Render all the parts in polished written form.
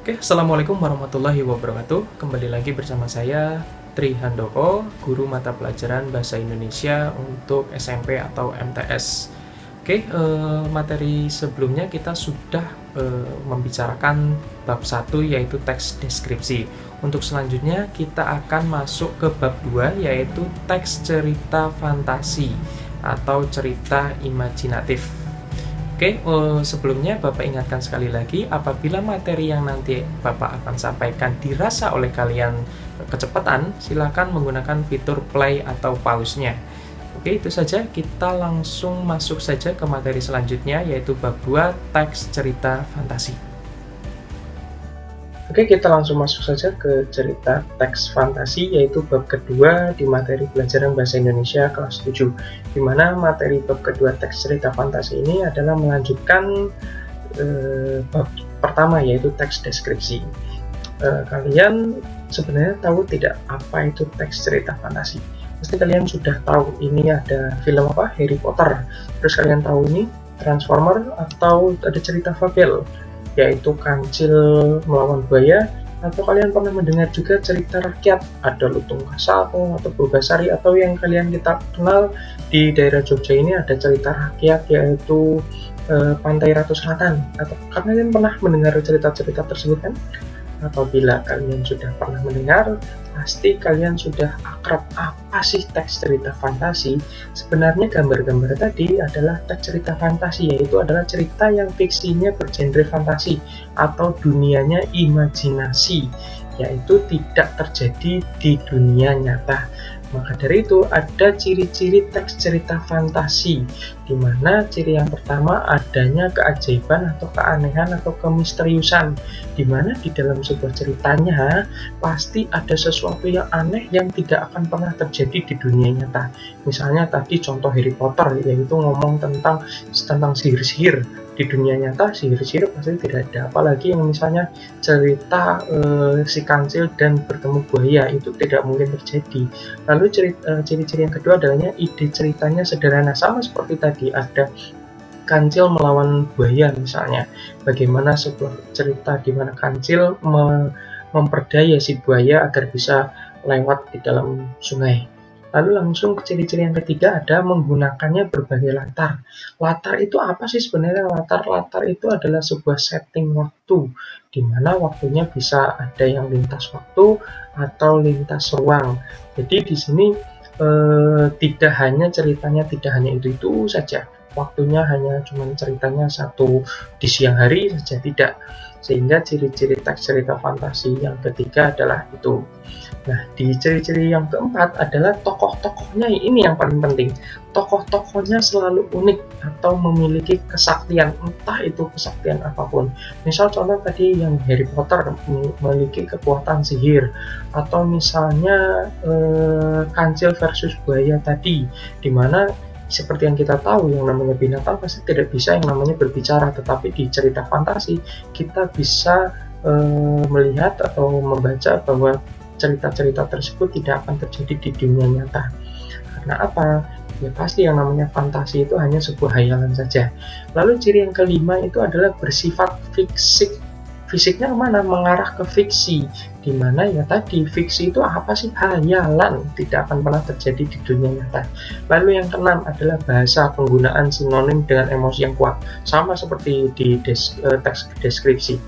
Oke, Assalamualaikum warahmatullahi wabarakatuh. Kembali lagi bersama saya, Tri Handoko, guru mata pelajaran Bahasa Indonesia untuk SMP atau MTS. Oke, materi sebelumnya kita sudah membicarakan bab 1 yaitu teks deskripsi. Untuk selanjutnya kita akan masuk ke bab 2 yaitu teks cerita fantasi atau cerita imajinatif. Oke, sebelumnya Bapak ingatkan sekali lagi, apabila materi yang nanti Bapak akan sampaikan dirasa oleh kalian kecepatan, silakan menggunakan fitur play atau pause-nya. Oke, itu saja, kita langsung masuk saja ke materi selanjutnya, yaitu bab 2, teks cerita fantasi. Oke, kita langsung masuk saja ke cerita teks fantasi, yaitu bab kedua di materi pelajaran Bahasa Indonesia kelas 7, di mana materi bab kedua teks cerita fantasi ini adalah melanjutkan bab pertama, yaitu teks deskripsi. Kalian sebenarnya tahu tidak apa itu teks cerita fantasi? Pasti kalian sudah tahu ini ada film apa? Harry Potter. Terus kalian tahu ini Transformer atau ada cerita fabel, yaitu Kancil melawan buaya, atau kalian pernah mendengar juga cerita rakyat, ada Lutung Kasako atau Bogasari, atau yang kita kenal di daerah Jogja ini ada cerita rakyat yaitu Pantai Ratu Selatan. Atau kalian pernah mendengar cerita-cerita tersebut kan? Apabila kalian sudah pernah mendengar, pasti kalian sudah akrab apa sih teks cerita fantasi. Sebenarnya gambar-gambar tadi adalah teks cerita fantasi, yaitu adalah cerita yang fiksinya bergenre fantasi atau dunianya imajinasi, yaitu tidak terjadi di dunia nyata. Maka dari itu ada ciri-ciri teks cerita fantasi, di mana ciri yang pertama adanya keajaiban atau keanehan atau kemisteriusan, di mana di dalam sebuah ceritanya pasti ada sesuatu yang aneh yang tidak akan pernah terjadi di dunia nyata. Misalnya tadi contoh Harry Potter, yaitu ngomong tentang sihir-sihir. Di dunia nyata sihir-sihir pasti tidak ada, apalagi yang misalnya cerita si kancil dan bertemu buaya, itu tidak mungkin terjadi. Lalu ciri-ciri yang kedua adalah ide ceritanya sederhana, sama seperti tadi ada kancil melawan buaya misalnya. Bagaimana sebuah cerita di mana kancil memperdaya si buaya agar bisa lewat di dalam sungai. Lalu langsung ke ciri-ciri yang ketiga ada menggunakannya berbagai latar. Latar itu apa sih sebenarnya? Latar itu adalah sebuah setting waktu, di mana waktunya bisa ada yang lintas waktu atau lintas ruang. Jadi di sini tidak hanya itu saja. Waktunya hanya cuma ceritanya satu di siang hari saja, tidak. Sehingga ciri-ciri teks cerita fantasi yang ketiga adalah itu. Nah, di ciri-ciri yang keempat adalah tokoh-tokohnya, ini yang paling penting. Tokoh-tokohnya selalu unik atau memiliki kesaktian, entah itu kesaktian apapun. Misal contoh tadi yang Harry Potter memiliki kekuatan sihir, atau misalnya kancil versus buaya tadi, di mana seperti yang kita tahu, yang namanya binatang pasti tidak bisa yang namanya berbicara, tetapi di cerita fantasi kita bisa melihat atau membaca bahwa cerita-cerita tersebut tidak akan terjadi di dunia nyata. Karena apa? Ya pasti yang namanya fantasi itu hanya sebuah hayalan saja. Lalu ciri yang kelima itu adalah bersifat fisik. Fisiknya kemana? Mengarah ke fiksi. Dimana ya tadi, fiksi itu apa sih? Hayalan, tidak akan pernah terjadi di dunia nyata. Lalu yang keenam adalah bahasa, penggunaan sinonim dengan emosi yang kuat, sama seperti di teks deskripsi.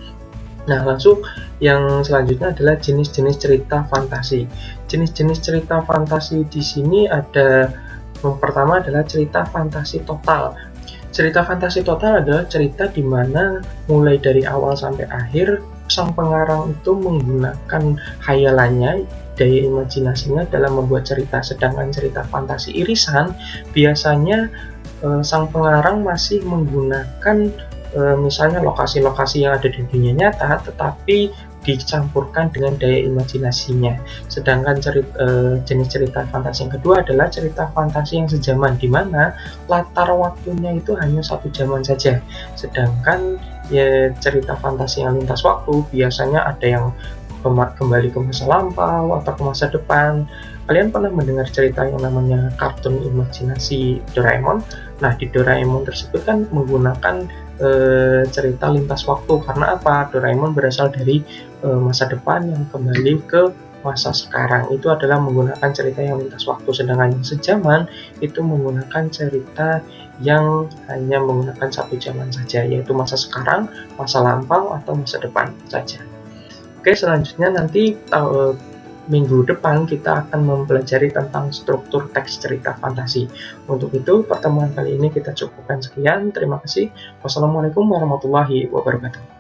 Nah, langsung yang selanjutnya adalah jenis-jenis cerita fantasi. Jenis-jenis cerita fantasi di sini ada, yang pertama adalah cerita fantasi total. Cerita fantasi total adalah cerita di mana mulai dari awal sampai akhir sang pengarang itu menggunakan hayalannya, daya imajinasinya dalam membuat cerita. Sedangkan cerita fantasi irisan biasanya sang pengarang masih menggunakan misalnya lokasi-lokasi yang ada di dunia nyata, tetapi dicampurkan dengan daya imajinasinya. Sedangkan jenis cerita fantasi yang kedua adalah cerita fantasi yang sejaman, di mana latar waktunya itu hanya satu zaman saja. Sedangkan ya cerita fantasi yang lintas waktu biasanya ada yang kembali ke masa lampau atau ke masa depan. Kalian pernah mendengar cerita yang namanya kartun imajinasi Doraemon? Nah, di Doraemon tersebut kan menggunakan cerita lintas waktu. Karena apa? Doraemon berasal dari masa depan yang kembali ke masa sekarang. Itu adalah menggunakan cerita yang lintas waktu, sedangkan yang sejaman itu menggunakan cerita yang hanya menggunakan satu zaman saja, yaitu masa sekarang, masa lampau, atau masa depan saja. Oke, selanjutnya nanti minggu depan kita akan mempelajari tentang struktur teks cerita fantasi. Untuk itu, pertemuan kali ini kita cukupkan sekian. Terima kasih. Wassalamualaikum warahmatullahi wabarakatuh.